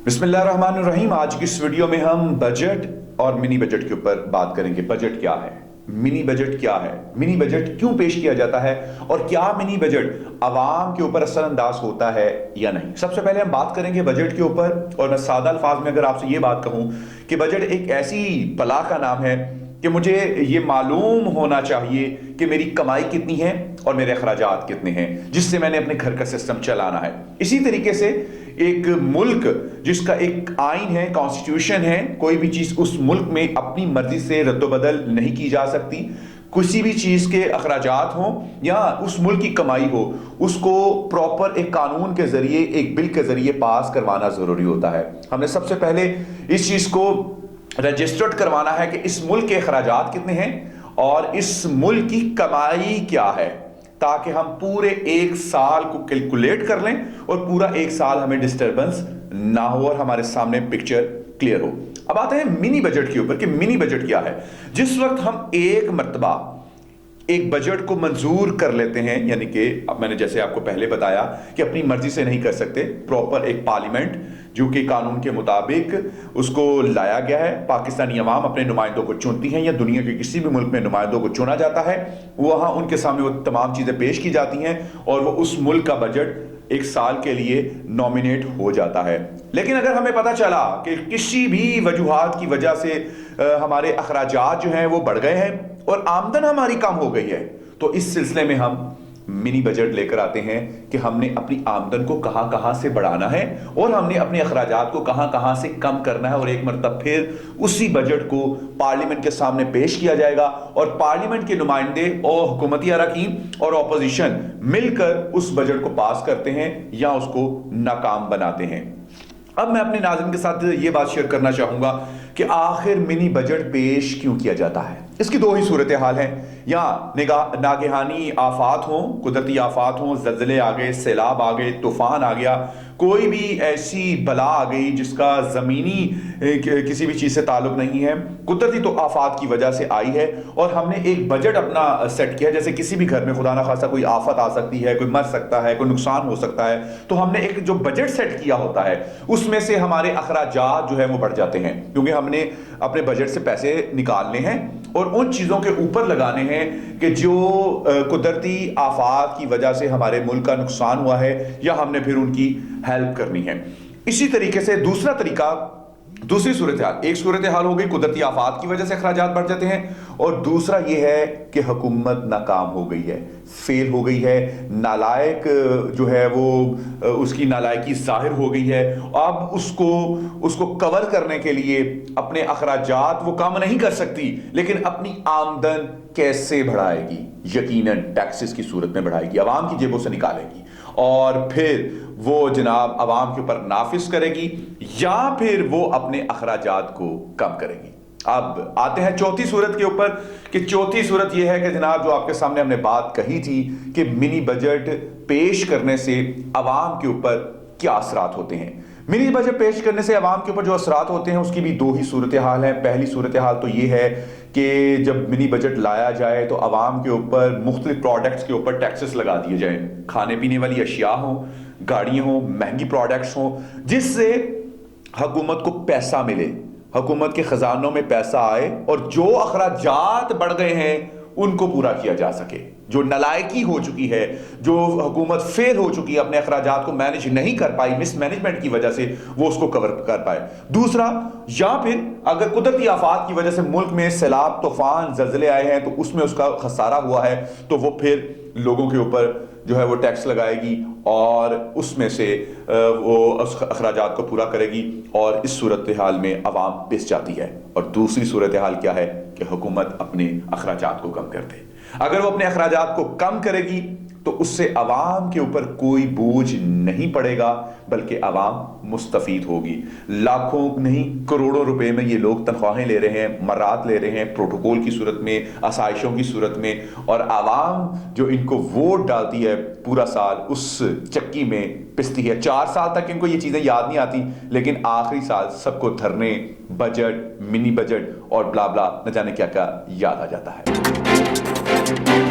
बिस्मिल्लाहिर्रहमानिर्रहीम। आज की इस वीडियो में हम बजट और मिनी बजट के ऊपर बात करेंगे। बजट क्या है, मिनी बजट क्या है, मिनी बजट क्यों पेश किया जाता है और क्या मिनी बजट आवाम के ऊपर असरअंदाज होता है या नहीं। सबसे पहले हम बात करेंगे बजट के ऊपर, और मैं सादा अल्फाज में अगर आपसे ये बात कहूं कि बजट एक ऐसी बला का नाम है कि मुझे ये मालूम होना चाहिए कि मेरी कमाई कितनी है और मेरे अखराजात कितने हैं, जिससे मैंने अपने घर का सिस्टम चलाना है। इसी तरीके से एक मुल्क जिसका एक आइन है, कॉन्स्टिट्यूशन है, कोई भी चीज़ उस मुल्क में अपनी मर्जी से रद्दोबदल नहीं की जा सकती। किसी भी चीज़ के अखराजात हों या उस मुल्क की कमाई हो, उसको प्रॉपर एक कानून के ज़रिए, एक बिल के ज़रिए पास करवाना ज़रूरी होता है। हमने सबसे पहले इस चीज़ को रजिस्टर्ड करवाना है कि इस मुल्क के अखराजात कितने हैं और इस मुल्क की कमाई क्या है, ताकि हम पूरे एक साल को कैलकुलेट कर लें और पूरा एक साल हमें डिस्टर्बेंस ना हो और हमारे सामने पिक्चर क्लियर हो। अब आते हैं मिनी बजट के ऊपर कि मिनी बजट क्या है। जिस वक्त हम एक मर्तबा एक बजट को मंजूर कर लेते हैं, यानी कि अब मैंने जैसे आपको पहले बताया कि अपनी मर्जी से नहीं कर सकते, प्रॉपर एक पार्लियामेंट जो कि कानून के मुताबिक उसको लाया गया है, पाकिस्तानी अवाम अपने नुमाइंदों को चुनती हैं या दुनिया के किसी भी मुल्क में नुमाइंदों को चुना जाता है, वहाँ उनके सामने वो तमाम चीज़ें पेश की जाती हैं और वो उस मुल्क का बजट एक साल के लिए नॉमिनेट हो जाता है। लेकिन अगर हमें पता चला कि किसी भी वजूहात की वजह से हमारे अखराजात जो हैं वो बढ़ गए हैं और आमदन हमारी कम हो गई है, तो इस सिलसिले में हम मिनी बजट लेकर आते हैं कि हमने अपनी आमदन को कहां कहां से बढ़ाना है और हमने अपने अखराजात को कहां कहां से कम करना है, और एक मरतब फिर उसी बजट को पार्लियामेंट के सामने पेश किया जाएगा और पार्लियामेंट के नुमाइंदे और हुकूमती अरकान और अपोजिशन मिलकर उस बजट को पास करते हैं या उसको नाकाम बनाते हैं। अब मैं अपने नाज़रीन के साथ ये बात शेयर करना चाहूँगा कि आखिर मिनी बजट पेश क्यों किया जाता है। इसकी दो ही सूरत हाल हैं, या नागहानी आफात हों, कुदरती आफात हों, ज़लज़ले आ गए, सैलाब आ गए, तूफ़ान आ गया, कोई भी ऐसी बला आ गई जिसका ज़मीनी किसी भी चीज़ से ताल्लुक़ नहीं है, कुदरती तो आफात की वजह से आई है और हमने एक बजट अपना सेट किया। जैसे किसी भी घर में खुदा ना खासा कोई आफत आ सकती है, कोई मर सकता है, कोई नुकसान हो सकता है, तो हमने एक जो बजट सेट किया होता है उसमें से हमारे अखराजात जो है वो बढ़ जाते हैं, क्योंकि हमने अपने बजट से पैसे निकालने हैं और उन चीज़ों के ऊपर लगाने हैं कि जो कुदरती आफात की वजह से हमारे मुल्क का नुकसान हुआ है या हमने फिर उनकी हेल्प करनी है। इसी तरीके से दूसरा तरीका, दूसरी सूरत हाल, एक सूरत हाल हो गई कुदरती आफात की वजह से अखराजात बढ़ जाते हैं, और दूसरा ये है कि हुकूमत नाकाम हो गई है, फेल हो गई है, नालायक जो है वो उसकी नालायकी जाहिर हो गई है। अब उसको कवर करने के लिए अपने अखराजात वो कम नहीं कर सकती, लेकिन अपनी आमदन कैसे बढ़ाएगी? यकीनन टैक्सेस की सूरत में बढ़ाएगी, आवाम की जेबों से निकालेगी और फिर वो जनाब आवाम के ऊपर नाफिज करेगी या फिर वो अपने अखराजात को कम करेगी। अब आते हैं चौथी सूरत के ऊपर कि चौथी सूरत यह है कि जनाब जो आपके सामने हमने बात कही थी कि मिनी बजट पेश करने से आवाम के ऊपर क्या असरात होते हैं। मिनी बजट पेश करने से आवाम के ऊपर जो असरात होते हैं उसकी भी दो ही सूरत हाल हैं। पहली सूरत हाल तो ये है कि जब मिनी बजट लाया जाए तो आवाम के ऊपर मुख्तलिफ प्रोडक्ट्स के ऊपर टैक्सेस लगा दिए जाए, खाने पीने वाली अशिया हों, गाड़ियाँ हों, महंगी प्रोडक्ट्स हों, जिससे हुकूमत को पैसा मिले, हुकूमत के खजानों में पैसा आए और जो अखराजात बढ़ गए हैं उनको पूरा किया जा सके। जो नालायकी हो चुकी है, जो हुकूमत फेल हो चुकी है, अपने अखराजात को मैनेज नहीं कर पाई, मिसमैनेजमेंट की वजह से, वो उसको कवर कर पाए। दूसरा, या फिर अगर कुदरती आफात की वजह से मुल्क में सैलाब, तूफान, ज़लज़ले आए हैं तो उसमें उसका खसारा हुआ है, तो वो फिर लोगों के ऊपर जो है वो टैक्स लगाएगी और उसमें से वो उस अखराजात को पूरा करेगी और इस सूरत हाल में आवाम पिस जाती है। और दूसरी सूरत हाल क्या है कि हुकूमत अपने अखराजात को कम कर दे। अगर वो अपने अखराजात को कम करेगी तो उससे आवाम के ऊपर कोई बोझ नहीं पड़ेगा, बल्कि आवाम मुस्तफीद होगी। लाखों नहीं करोड़ों रुपए में ये लोग तनख्वाहें ले रहे हैं, मर्रात ले रहे हैं, प्रोटोकॉल की सूरत में, आसाइशों की सूरत में, और आवाम जो इनको वोट डालती है पूरा साल उस चक्की में पिसती है। 4 साल तक इनको ये चीज़ें याद नहीं आती, लेकिन आखिरी साल सबको धरने, बजट, मिनी बजट और ब्ला ब्ला न जाने क्या क्या याद आ जाता है।